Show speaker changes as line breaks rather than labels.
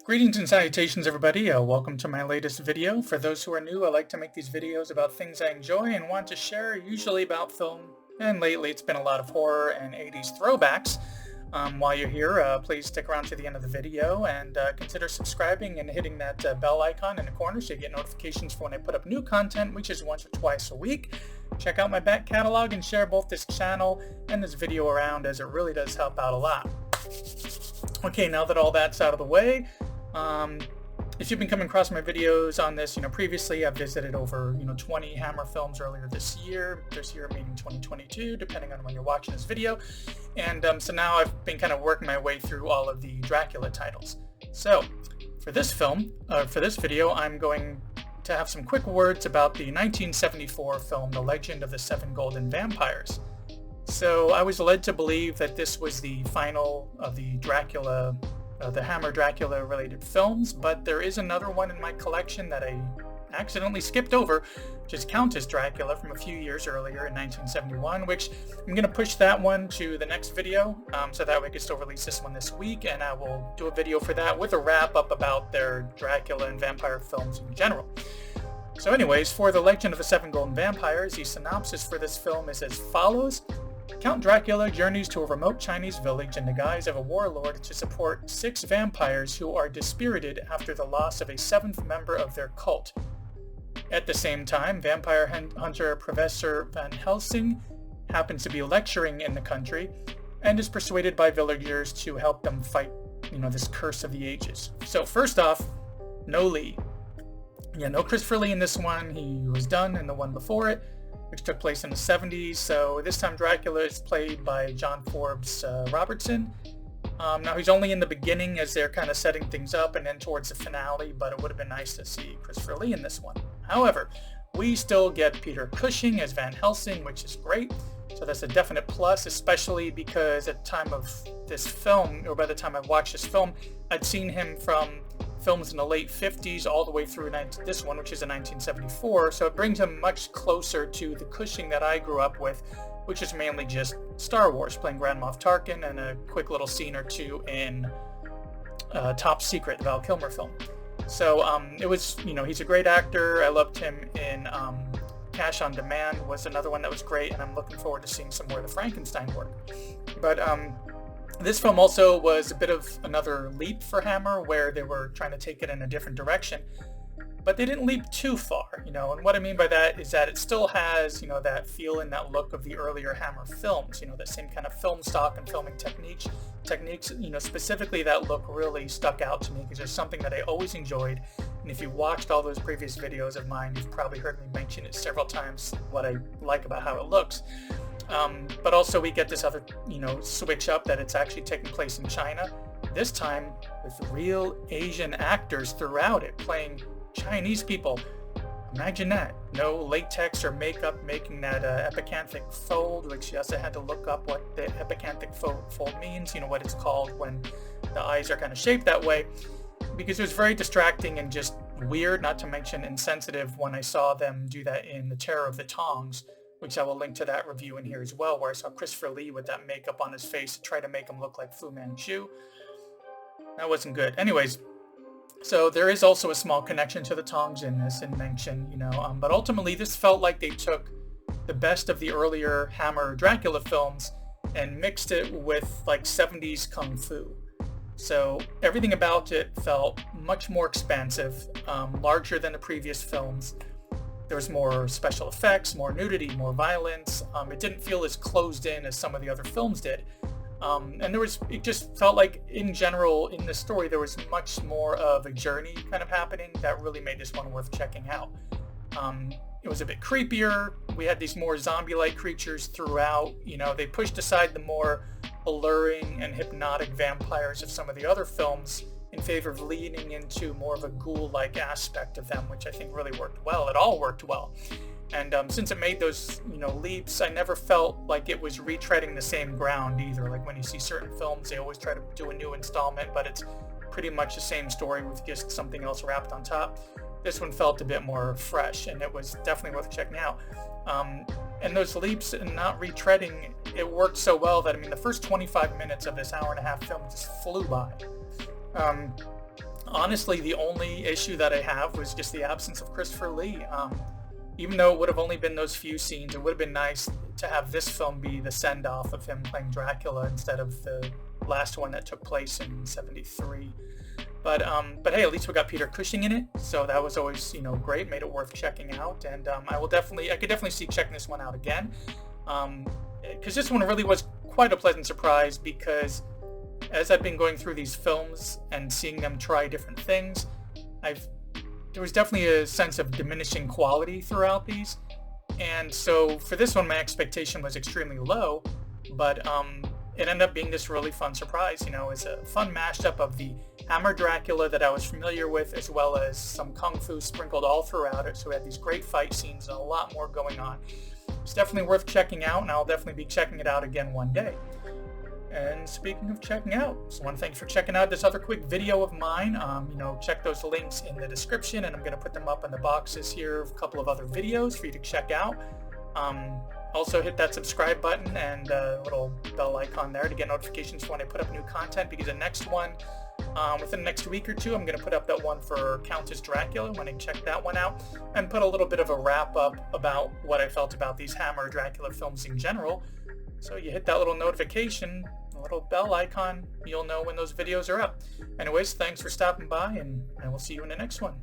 Greetings and salutations, everybody. Welcome to my latest video. For those who are new, I like to make these videos about things I enjoy and want to share, usually about film. And lately it's been a lot of horror and 80s throwbacks. While you're here, please stick around to the end of the video and consider subscribing and hitting that bell icon in the corner so you get notifications for when I put up new content, which is once or twice a week. Check out my back catalog and share both this channel and this video around, as it really does help out a lot. Okay, now that all that's out of the way, if you've been coming across my videos on this, previously I've visited over, 20 Hammer films earlier this year meaning 2022, depending on when you're watching this video. And so now I've been kind of working my way through all of the Dracula titles. So for this video, I'm going to have some quick words about the 1974 film, The Legend of the Seven Golden Vampires. So I was led to believe that this was the final of the the Hammer Dracula related films, but there is another one in my collection that I accidentally skipped over, which is Countess Dracula from a few years earlier in 1971, which I'm going to push that one to the next video, so that way I can still release this one this week, and I will do a video for that with a wrap up about their Dracula and vampire films in general. So anyways, for The Legend of the Seven Golden Vampires, the synopsis for this film is as follows. Count Dracula journeys to a remote Chinese village in the guise of a warlord to support 6 vampires who are dispirited after the loss of a 7th member of their cult. At the same time, vampire hunter Professor Van Helsing happens to be lecturing in the country and is persuaded by villagers to help them fight, this curse of the ages. So first off, no Lee. Yeah, no Christopher Lee in this one. He was done in the one before it, which took place in the 70s. So this time Dracula is played by John Forbes Robertson. Now he's only in the beginning as they're kind of setting things up and then towards the finale, but it would have been nice to see Christopher Lee in this one. However, we still get Peter Cushing as Van Helsing, which is great. So that's a definite plus, especially because at the time of this film, or by the time I watched this film, I'd seen him from films in the late 50s all the way through this one, which is in 1974, so it brings him much closer to the Cushing that I grew up with, which is mainly just Star Wars, playing Grand Moff Tarkin and a quick little scene or two in Top Secret, the Val Kilmer film. So it was, he's a great actor. I loved him in Cash on Demand, was another one that was great, and I'm looking forward to seeing some more of the Frankenstein work. But this film also was a bit of another leap for Hammer, where they were trying to take it in a different direction, but they didn't leap too far, and what I mean by that is that it still has, that feel and that look of the earlier Hammer films, that same kind of film stock and filming techniques, specifically that look really stuck out to me because there's something that I always enjoyed, and if you watched all those previous videos of mine, you've probably heard me mention it several times, what I like about how it looks. But also we get this other, switch up that it's actually taking place in China, this time with real Asian actors throughout it, playing Chinese people. Imagine that. No latex or makeup making that epicanthic fold, which you also had to look up what the epicanthic fold means, what it's called when the eyes are kind of shaped that way, because it was very distracting and just weird, not to mention insensitive, when I saw them do that in The Terror of the Tongs, which I will link to that review in here as well, where I saw Christopher Lee with that makeup on his face to try to make him look like Fu Manchu. That wasn't good. Anyways, so there is also a small connection to the Tongs in this and mention, but ultimately this felt like they took the best of the earlier Hammer Dracula films and mixed it with like 70s Kung Fu. So everything about it felt much more expansive, larger than the previous films. There was more special effects, more nudity, more violence. It didn't feel as closed in as some of the other films did. And it just felt like, in general, in the story, there was much more of a journey kind of happening that really made this one worth checking out. It was a bit creepier. We had these more zombie-like creatures throughout. They pushed aside the more alluring and hypnotic vampires of some of the other films in favor of leaning into more of a ghoul-like aspect of them, which I think really worked well. It all worked well. And since it made those, leaps, I never felt like it was retreading the same ground either. Like when you see certain films, they always try to do a new installment, but it's pretty much the same story with just something else wrapped on top. This one felt a bit more fresh, and it was definitely worth checking out. And those leaps and not retreading, it worked so well that, the first 25 minutes of this hour and a half film just flew by. Honestly, the only issue that I have was just the absence of Christopher Lee. Even though it would have only been those few scenes, it would have been nice to have this film be the send-off of him playing Dracula instead of the last one that took place in '73. But hey, at least we got Peter Cushing in it, so that was always, great, made it worth checking out. And I could definitely see checking this one out again, because this one really was quite a pleasant surprise. Because as I've been going through these films and seeing them try different things, there was definitely a sense of diminishing quality throughout these. And so for this one, my expectation was extremely low, but it ended up being this really fun surprise. It's a fun mashup of the Hammer Dracula that I was familiar with, as well as some kung fu sprinkled all throughout it. So we had these great fight scenes and a lot more going on. It's definitely worth checking out, and I'll definitely be checking it out again one day. And speaking of checking out, just want to thank you for checking out this other quick video of mine. Check those links in the description, and I'm going to put them up in the boxes here of a couple of other videos for you to check out. Also hit that subscribe button and little bell icon there to get notifications when I put up new content, because the next one, within the next week or two, I'm going to put up that one for Countess Dracula when I check that one out, and put a little bit of a wrap up about what I felt about these Hammer Dracula films in general. So you hit that little notification, a little bell icon, you'll know when those videos are up. Anyways, thanks for stopping by, and I will see you in the next one.